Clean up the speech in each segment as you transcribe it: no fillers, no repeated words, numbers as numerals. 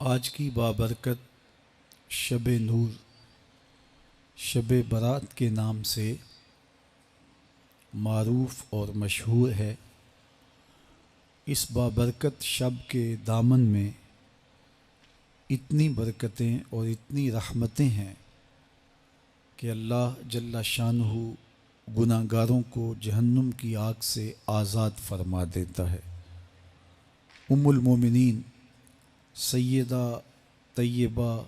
آج کی بابرکت شب نور، شب برات کے نام سے معروف اور مشہور ہے۔ اس بابرکت شب کے دامن میں اتنی برکتیں اور اتنی رحمتیں ہیں کہ اللہ جل شانہ گناہ گاروں کو جہنم کی آگ سے آزاد فرما دیتا ہے۔ ام المومنین سیدہ طیبہ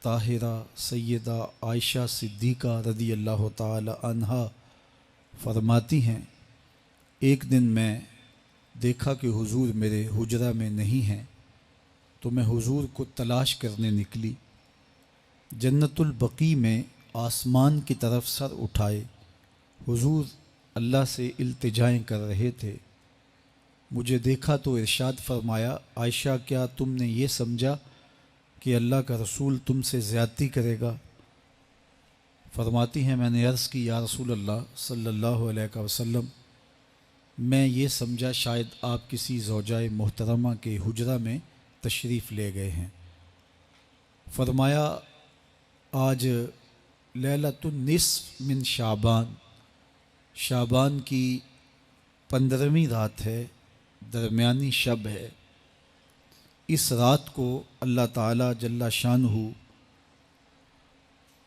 طاہرہ سیدہ عائشہ صدیقہ رضی اللہ تعالی عنہا فرماتی ہیں، ایک دن میں دیکھا کہ حضور میرے حجرہ میں نہیں ہیں، تو میں حضور کو تلاش کرنے نکلی۔ جنت البقیع میں آسمان کی طرف سر اٹھائے حضور اللہ سے التجائیں کر رہے تھے۔ مجھے دیکھا تو ارشاد فرمایا، عائشہ کیا تم نے یہ سمجھا کہ اللہ کا رسول تم سے زیادتی کرے گا؟ فرماتی ہیں میں نے عرض کی یا رسول اللہ صلی اللہ علیہ وسلم، میں یہ سمجھا شاید آپ کسی زوجائے محترمہ کے حجرہ میں تشریف لے گئے ہیں۔ فرمایا آج لیلۃ النصف من شعبان، شعبان کی 15ویں رات ہے، درمیانی شب ہے۔ اس رات کو اللہ تعالیٰ جل شانہ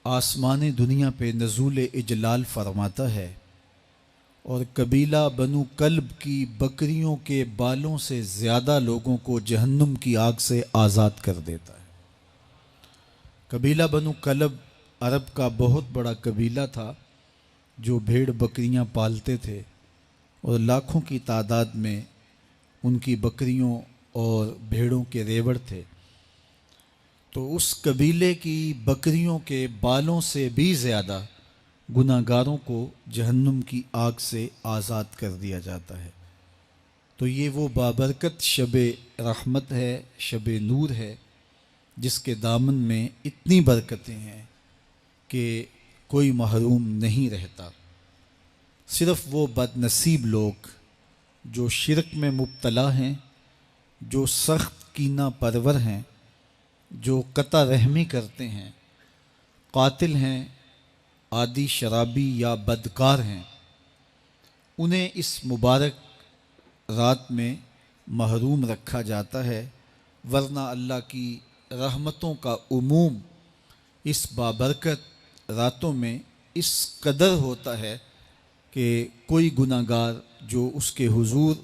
آسمان دنیا پہ نزول اجلال فرماتا ہے اور قبیلہ بنو کلب کی بکریوں کے بالوں سے زیادہ لوگوں کو جہنم کی آگ سے آزاد کر دیتا ہے۔ قبیلہ بنو کلب عرب کا بہت بڑا قبیلہ تھا جو بھیڑ بکریاں پالتے تھے اور لاکھوں کی تعداد میں ان کی بکریوں اور بھیڑوں کے ریوڑ تھے۔ تو اس قبیلے کی بکریوں کے بالوں سے بھی زیادہ گناہ گاروں کو جہنم کی آگ سے آزاد کر دیا جاتا ہے۔ تو یہ وہ بابرکت شب رحمت ہے، شب نور ہے، جس کے دامن میں اتنی برکتیں ہیں کہ کوئی محروم نہیں رہتا۔ صرف وہ بد نصیب لوگ جو شرک میں مبتلا ہیں، جو سخت کینہ پرور ہیں، جو قطع رحمی کرتے ہیں، قاتل ہیں، عادی شرابی یا بدکار ہیں، انہیں اس مبارک رات میں محروم رکھا جاتا ہے، ورنہ اللہ کی رحمتوں کا عموم اس بابرکت راتوں میں اس قدر ہوتا ہے کہ کوئی گناہ گار جو اس کے حضور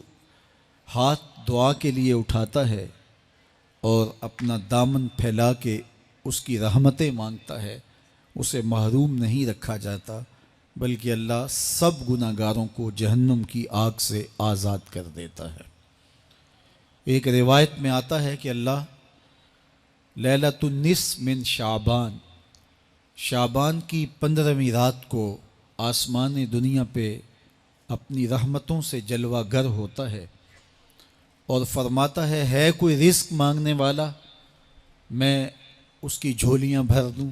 ہاتھ دعا کے لیے اٹھاتا ہے اور اپنا دامن پھیلا کے اس کی رحمتیں مانگتا ہے، اسے محروم نہیں رکھا جاتا، بلکہ اللہ سب گناہ گاروں کو جہنم کی آگ سے آزاد کر دیتا ہے۔ ایک روایت میں آتا ہے کہ اللہ لیلۃ النصف من شعبان، شعبان کی 15ویں رات کو آسمان دنیا پہ اپنی رحمتوں سے جلوہ گر ہوتا ہے اور فرماتا ہے کوئی رزق مانگنے والا، میں اس کی جھولیاں بھر دوں،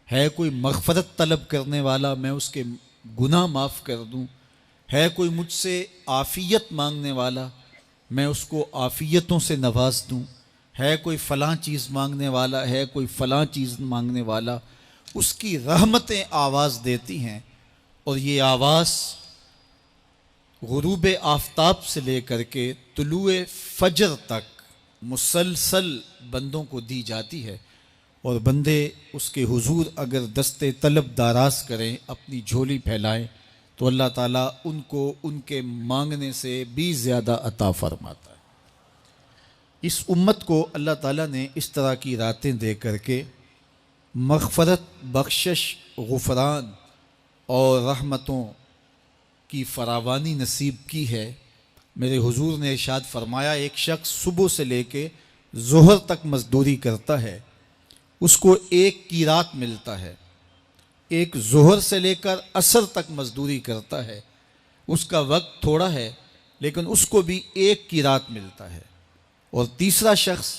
ہے کوئی مغفرت طلب کرنے والا، میں اس کے گناہ معاف کر دوں، ہے کوئی مجھ سے عافیت مانگنے والا، میں اس کو عافیتوں سے نواز دوں، ہے کوئی فلاں چیز مانگنے والا، ہے کوئی فلاں چیز مانگنے والا، اس کی رحمتیں آواز دیتی ہیں اور یہ آواز غروب آفتاب سے لے کر کے طلوع فجر تک مسلسل بندوں کو دی جاتی ہے، اور بندے اس کے حضور اگر دست طلب دراز کریں، اپنی جھولی پھیلائیں، تو اللہ تعالیٰ ان کو ان کے مانگنے سے بھی زیادہ عطا فرماتا ہے۔ اس امت کو اللہ تعالیٰ نے اس طرح کی راتیں دے کر کے مغفرت، بخشش، غفران اور رحمتوں کی فراوانی نصیب کی ہے۔ میرے حضور نے ارشاد فرمایا ایک شخص صبح سے لے کے ظہر تک مزدوری کرتا ہے، اس کو ایک قیراط ملتا ہے۔ ایک ظہر سے لے کر عصر تک مزدوری کرتا ہے، اس کا وقت تھوڑا ہے لیکن اس کو بھی ایک قیراط ملتا ہے۔ اور تیسرا شخص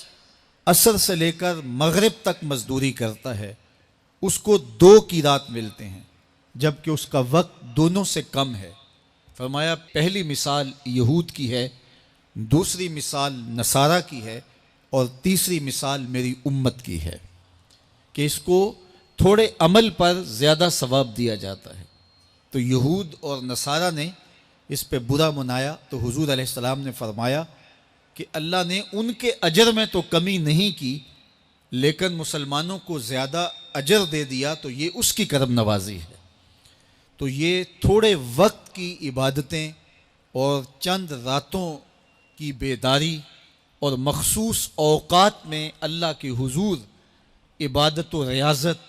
عصر سے لے کر مغرب تک مزدوری کرتا ہے، اس کو 2 قیراط ملتے ہیں، جبکہ اس کا وقت دونوں سے کم ہے۔ فرمایا پہلی مثال یہود کی ہے، دوسری مثال نصارہ کی ہے، اور تیسری مثال میری امت کی ہے کہ اس کو تھوڑے عمل پر زیادہ ثواب دیا جاتا ہے۔ تو یہود اور نصارہ نے اس پہ برا منایا تو حضور علیہ السلام نے فرمایا کہ اللہ نے ان کے اجر میں تو کمی نہیں کی، لیکن مسلمانوں کو زیادہ اجر دے دیا، تو یہ اس کی کرم نوازی ہے۔ تو یہ تھوڑے وقت کی عبادتیں اور چند راتوں کی بیداری اور مخصوص اوقات میں اللہ کے حضور عبادت و ریاضت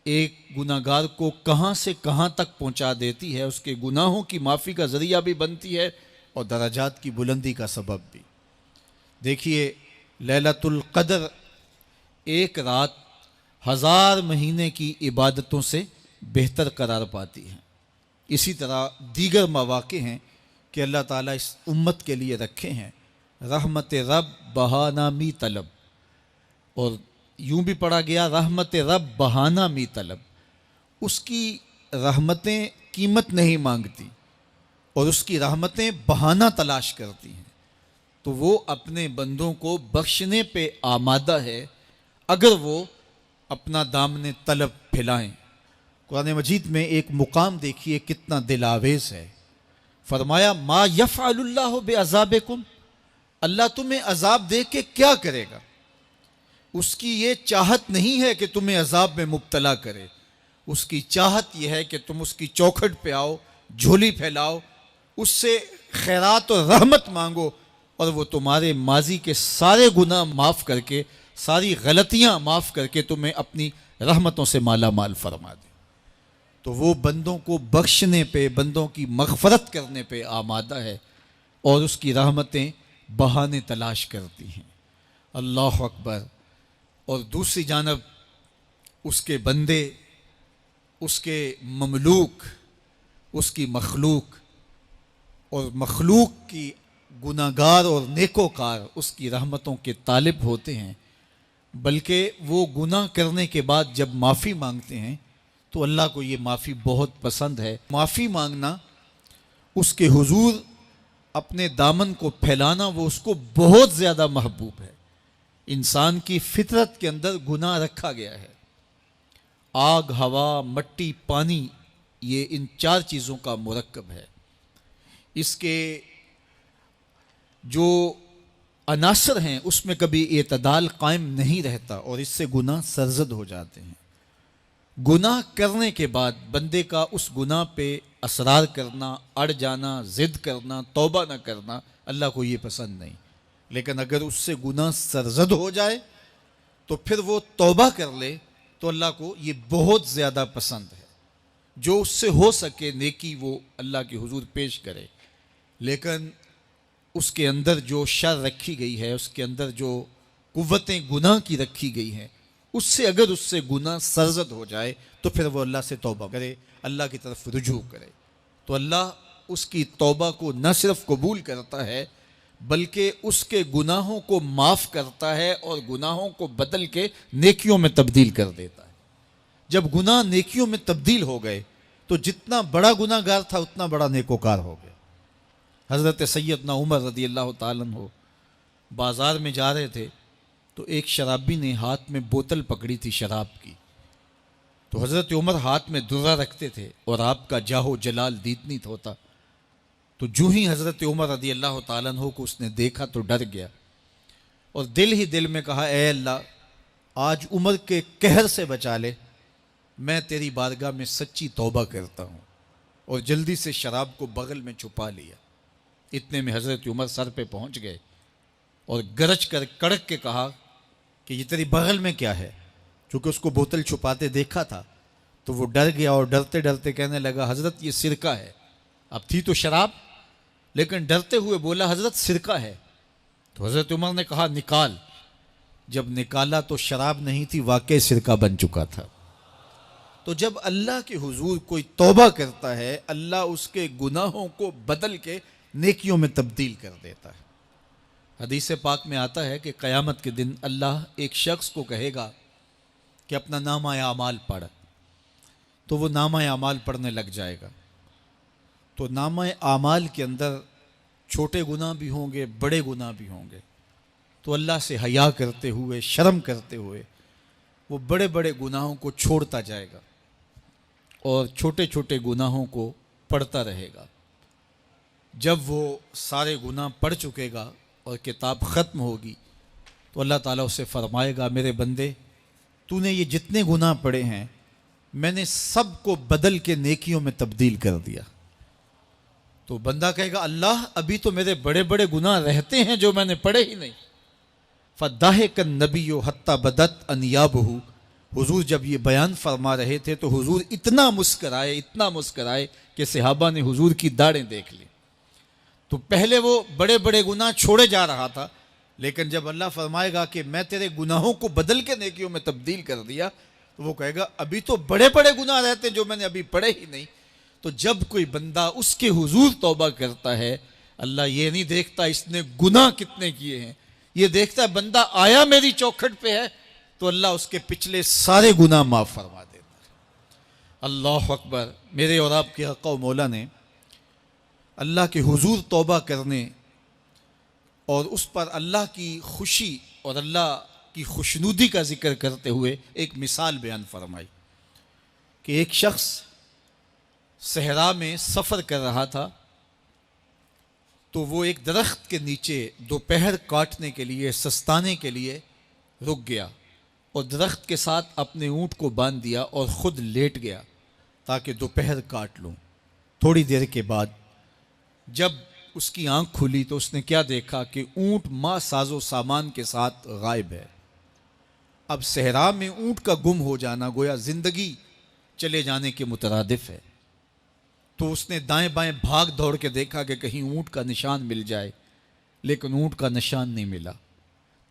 ایک گناہ گار کو کہاں سے کہاں تک پہنچا دیتی ہے، اس کے گناہوں کی معافی کا ذریعہ بھی بنتی ہے اور درجات کی بلندی کا سبب بھی۔ دیکھیے لیلۃ القدر ایک رات 1000 مہینے کی عبادتوں سے بہتر قرار پاتی ہے۔ اسی طرح دیگر مواقع ہیں کہ اللہ تعالیٰ اس امت کے لیے رکھے ہیں، رحمت رب بہانہ می طلب، اور یوں بھی پڑھا گیا رحمت رب بہانہ می طلب۔ اس کی رحمتیں قیمت نہیں مانگتی اور اس کی رحمتیں بہانہ تلاش کرتی ہیں، تو وہ اپنے بندوں کو بخشنے پہ آمادہ ہے اگر وہ اپنا دامن طلب پھیلائیں۔ قرآن مجید میں ایک مقام دیکھیے کتنا دل آویز ہے، فرمایا ما یفعل اللہ بعذابکم، اللہ تمہیں عذاب دے کے کیا کرے گا؟ اس کی یہ چاہت نہیں ہے کہ تمہیں عذاب میں مبتلا کرے، اس کی چاہت یہ ہے کہ تم اس کی چوکھٹ پہ آؤ، جھولی پھیلاؤ، اس سے خیرات و رحمت مانگو، اور وہ تمہارے ماضی کے سارے گناہ معاف کر کے، ساری غلطیاں معاف کر کے تمہیں اپنی رحمتوں سے مالا مال فرما دے۔ تو وہ بندوں کو بخشنے پہ، بندوں کی مغفرت کرنے پہ آمادہ ہے اور اس کی رحمتیں بہانے تلاش کرتی ہیں۔ اللہ اکبر۔ اور دوسری جانب اس کے بندے، اس کے مملوک، اس کی مخلوق، اور مخلوق کی گناہ گار اور نیکوکار اس کی رحمتوں کے طالب ہوتے ہیں، بلکہ وہ گناہ کرنے کے بعد جب معافی مانگتے ہیں تو اللہ کو یہ معافی بہت پسند ہے۔ معافی مانگنا، اس کے حضور اپنے دامن کو پھیلانا، وہ اس کو بہت زیادہ محبوب ہے۔ انسان کی فطرت کے اندر گناہ رکھا گیا ہے۔ آگ، ہوا، مٹی، پانی، یہ ان 4 چیزوں کا مرکب ہے۔ اس کے جو عناصر ہیں اس میں کبھی اعتدال قائم نہیں رہتا اور اس سے گناہ سرزد ہو جاتے ہیں۔ گناہ کرنے کے بعد بندے کا اس گناہ پہ اصرار کرنا، اڑ جانا، ضد کرنا، توبہ نہ کرنا اللہ کو یہ پسند نہیں، لیکن اگر اس سے گناہ سرزد ہو جائے تو پھر وہ توبہ کر لے تو اللہ کو یہ بہت زیادہ پسند ہے۔ جو اس سے ہو سکے نیکی وہ اللہ کے حضور پیش کرے، لیکن اس کے اندر جو شر رکھی گئی ہے، اس کے اندر جو قوتیں گناہ کی رکھی گئی ہیں، اس سے اگر اس سے گناہ سرزد ہو جائے تو پھر وہ اللہ سے توبہ کرے، اللہ کی طرف رجوع کرے، تو اللہ اس کی توبہ کو نہ صرف قبول کرتا ہے بلکہ اس کے گناہوں کو معاف کرتا ہے اور گناہوں کو بدل کے نیکیوں میں تبدیل کر دیتا ہے۔ جب گناہ نیکیوں میں تبدیل ہو گئے تو جتنا بڑا گناہ گار تھا اتنا بڑا نیکوکار ہو گیا۔ حضرت سیدنا عمر رضی اللہ تعالیٰ عنہ بازار میں جا رہے تھے تو ایک شرابی نے ہاتھ میں بوتل پکڑی تھی شراب کی، تو حضرت عمر ہاتھ میں درہ رکھتے تھے اور آپ کا جاہ و جلال دیدنیت ہوتا، تو جو ہی حضرت عمر رضی اللہ تعالیٰ عنہ کو اس نے دیکھا تو ڈر گیا اور دل ہی دل میں کہا اے اللہ آج عمر کے قہر سے بچا لے، میں تیری بارگاہ میں سچی توبہ کرتا ہوں، اور جلدی سے شراب کو بغل میں چھپا لیا۔ اتنے میں حضرت عمر سر پہ پہنچ گئے اور گرج کر کڑک کے کہا کہ یہ تیری بغل میں کیا ہے؟ چونکہ اس کو بوتل چھپاتے دیکھا تھا تو وہ ڈر گیا اور ڈرتے ڈرتے کہنے لگا حضرت یہ سرکہ ہے۔ اب تھی تو شراب، لیکن ڈرتے ہوئے بولا حضرت سرکہ ہے۔ تو حضرت عمر نے کہا نکال۔ جب نکالا تو شراب نہیں تھی، واقعی سرکہ بن چکا تھا۔ تو جب اللہ کے حضور کوئی توبہ کرتا ہے اللہ اس کے گناہوں کو بدل کے نیکیوں میں تبدیل کر دیتا ہے۔ حدیث پاک میں آتا ہے کہ قیامت کے دن اللہ ایک شخص کو کہے گا کہ اپنا نامہ اعمال پڑھ، تو وہ نامہ اعمال پڑھنے لگ جائے گا، تو نامہ اعمال کے اندر چھوٹے گناہ بھی ہوں گے، بڑے گناہ بھی ہوں گے، تو اللہ سے حیا کرتے ہوئے، شرم کرتے ہوئے وہ بڑے بڑے گناہوں کو چھوڑتا جائے گا اور چھوٹے چھوٹے گناہوں کو پڑھتا رہے گا۔ جب وہ سارے گناہ پڑھ چکے گا اور کتاب ختم ہوگی تو اللہ تعالیٰ اسے فرمائے گا، میرے بندے تو نے یہ جتنے گناہ پڑھے ہیں میں نے سب کو بدل کے نیکیوں میں تبدیل کر دیا۔ تو بندہ کہے گا، اللہ ابھی تو میرے بڑے بڑے گناہ رہتے ہیں جو میں نے پڑھے ہی نہیں۔ فَضَحِكَ النَّبِيُّ حَتَّى بَدَتْ أَنْيَابُهُ، حضور جب یہ بیان فرما رہے تھے تو حضور اتنا مسکرائے کہ صحابہ نے حضور کی داڑھیں دیکھ لی۔ تو پہلے وہ بڑے بڑے گناہ چھوڑے جا رہا تھا، لیکن جب اللہ فرمائے گا کہ میں تیرے گناہوں کو بدل کے نیکیوں میں تبدیل کر دیا، تو وہ کہے گا ابھی تو بڑے بڑے گناہ رہتے جو میں نے ابھی پڑھے ہی نہیں۔ تو جب کوئی بندہ اس کے حضور توبہ کرتا ہے، اللہ یہ نہیں دیکھتا اس نے گناہ کتنے کیے ہیں، یہ دیکھتا ہے بندہ آیا میری چوکھٹ پہ ہے تو اللہ اس کے پچھلے سارے گناہ معاف فرما دیتا ہے۔ اللہ اکبر۔ میرے اور آپ کے آقا و مولا نے اللہ کے حضور توبہ کرنے اور اس پر اللہ کی خوشی اور اللہ کی خوشنودی کا ذکر کرتے ہوئے ایک مثال بیان فرمائی کہ ایک شخص صحرا میں سفر کر رہا تھا تو وہ ایک درخت کے نیچے دوپہر کاٹنے کے لیے، سستانے کے لیے رک گیا اور درخت کے ساتھ اپنے اونٹ کو باندھ دیا اور خود لیٹ گیا تاکہ دوپہر کاٹ لوں۔ تھوڑی دیر کے بعد جب اس کی آنکھ کھلی تو اس نے کیا دیکھا کہ اونٹ ماں ساز و سامان کے ساتھ غائب ہے۔ اب صحرا میں اونٹ کا گم ہو جانا گویا زندگی چلے جانے کے مترادف ہے۔ تو اس نے دائیں بائیں بھاگ دوڑ کے دیکھا کہ کہیں اونٹ کا نشان مل جائے، لیکن اونٹ کا نشان نہیں ملا۔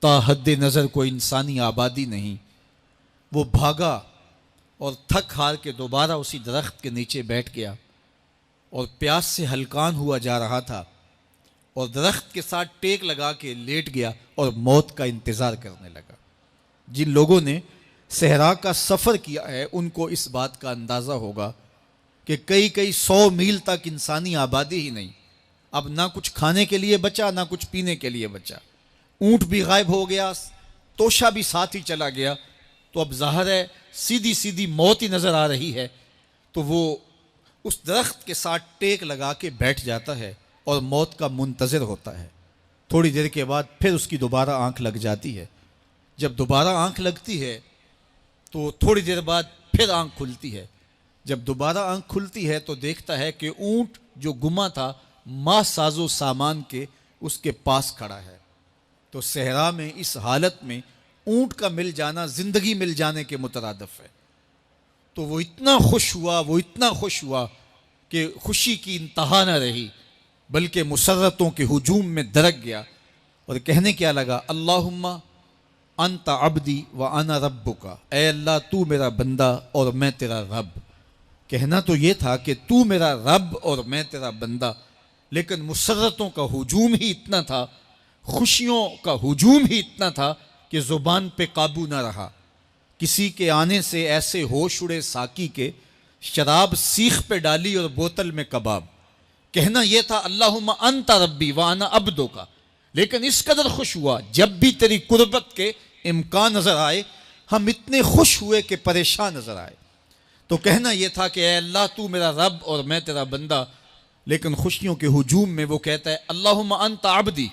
تا حد نظر کوئی انسانی آبادی نہیں۔ وہ بھاگا اور تھک ہار کے دوبارہ اسی درخت کے نیچے بیٹھ گیا اور پیاس سے ہلکان ہوا جا رہا تھا اور درخت کے ساتھ ٹیک لگا کے لیٹ گیا اور موت کا انتظار کرنے لگا۔ جن لوگوں نے صحرا کا سفر کیا ہے ان کو اس بات کا اندازہ ہوگا کہ کئی 100 میل تک انسانی آبادی ہی نہیں، اب نہ کچھ کھانے کے لیے بچا نہ کچھ پینے کے لیے بچا، اونٹ بھی غائب ہو گیا، توشہ بھی ساتھ ہی چلا گیا، تو اب ظاہر ہے سیدھی موت ہی نظر آ رہی ہے۔ تو وہ اس درخت کے ساتھ ٹیک لگا کے بیٹھ جاتا ہے اور موت کا منتظر ہوتا ہے۔ تھوڑی دیر کے بعد پھر اس کی دوبارہ آنکھ لگ جاتی ہے۔ جب دوبارہ آنکھ لگتی ہے تو تھوڑی دیر بعد پھر آنکھ کھلتی ہے۔ جب دوبارہ آنکھ کھلتی ہے تو دیکھتا ہے کہ اونٹ جو گما تھا ماں ساز و سامان کے اس کے پاس کھڑا ہے۔ تو صحرا میں اس حالت میں اونٹ کا مل جانا زندگی مل جانے کے مترادف ہے۔ تو وہ اتنا خوش ہوا کہ خوشی کی انتہا نہ رہی، بلکہ مسرتوں کے ہجوم میں درک گیا اور کہنے کیا لگا، اللہم انت عبدی وانا ربک، اے اللہ تو میرا بندہ اور میں تیرا رب۔ کہنا تو یہ تھا کہ تو میرا رب اور میں تیرا بندہ، لیکن مسرتوں کا ہجوم ہی اتنا تھا، خوشیوں کا ہجوم ہی اتنا تھا کہ زبان پہ قابو نہ رہا۔ کسی کے آنے سے ایسے ہوش اڑے ساقی کے، شراب سیخ پہ ڈالی اور بوتل میں کباب۔ کہنا یہ تھا اللہم انت ربی وانا عبدک، لیکن اس قدر خوش ہوا جب بھی تیری قربت کے امکان نظر آئے ہم اتنے خوش ہوئے کہ پریشان نظر آئے۔ تو کہنا یہ تھا کہ اے اللہ تو میرا رب اور میں تیرا بندہ، لیکن خوشیوں کے ہجوم میں وہ کہتا ہے اللہم انت عبدی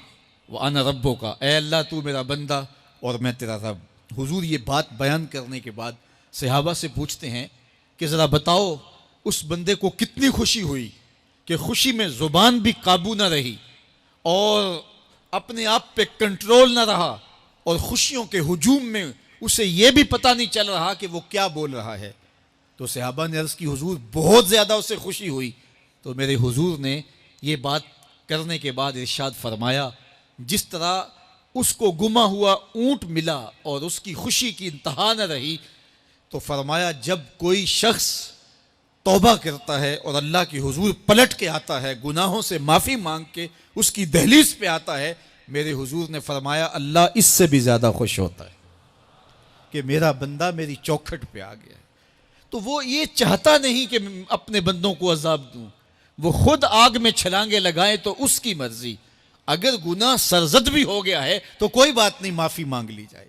وانا ربک، اے اللہ تو میرا بندہ اور میں تیرا رب۔ حضور یہ بات بیان کرنے کے بعد صحابہ سے پوچھتے ہیں کہ ذرا بتاؤ اس بندے کو کتنی خوشی ہوئی کہ خوشی میں زبان بھی قابو نہ رہی اور اپنے آپ پہ کنٹرول نہ رہا، اور خوشیوں کے ہجوم میں اسے یہ بھی پتہ نہیں چل رہا کہ وہ کیا بول رہا ہے۔ تو صحابہ نے عرض کی حضور بہت زیادہ اسے خوشی ہوئی۔ تو میرے حضور نے یہ بات کرنے کے بعد ارشاد فرمایا، جس طرح اس کو گما ہوا اونٹ ملا اور اس کی خوشی کی انتہا نہ رہی، تو فرمایا جب کوئی شخص توبہ کرتا ہے اور اللہ کی حضور پلٹ کے آتا ہے، گناہوں سے معافی مانگ کے اس کی دہلیز پہ آتا ہے، میرے حضور نے فرمایا اللہ اس سے بھی زیادہ خوش ہوتا ہے کہ میرا بندہ میری چوکھٹ پہ آ گیا ہے۔ تو وہ یہ چاہتا نہیں کہ اپنے بندوں کو عذاب دوں، وہ خود آگ میں چھلانگے لگائیں تو اس کی مرضی، اگر گناہ سرزد بھی ہو گیا ہے تو کوئی بات نہیں، معافی مانگ لی جائے.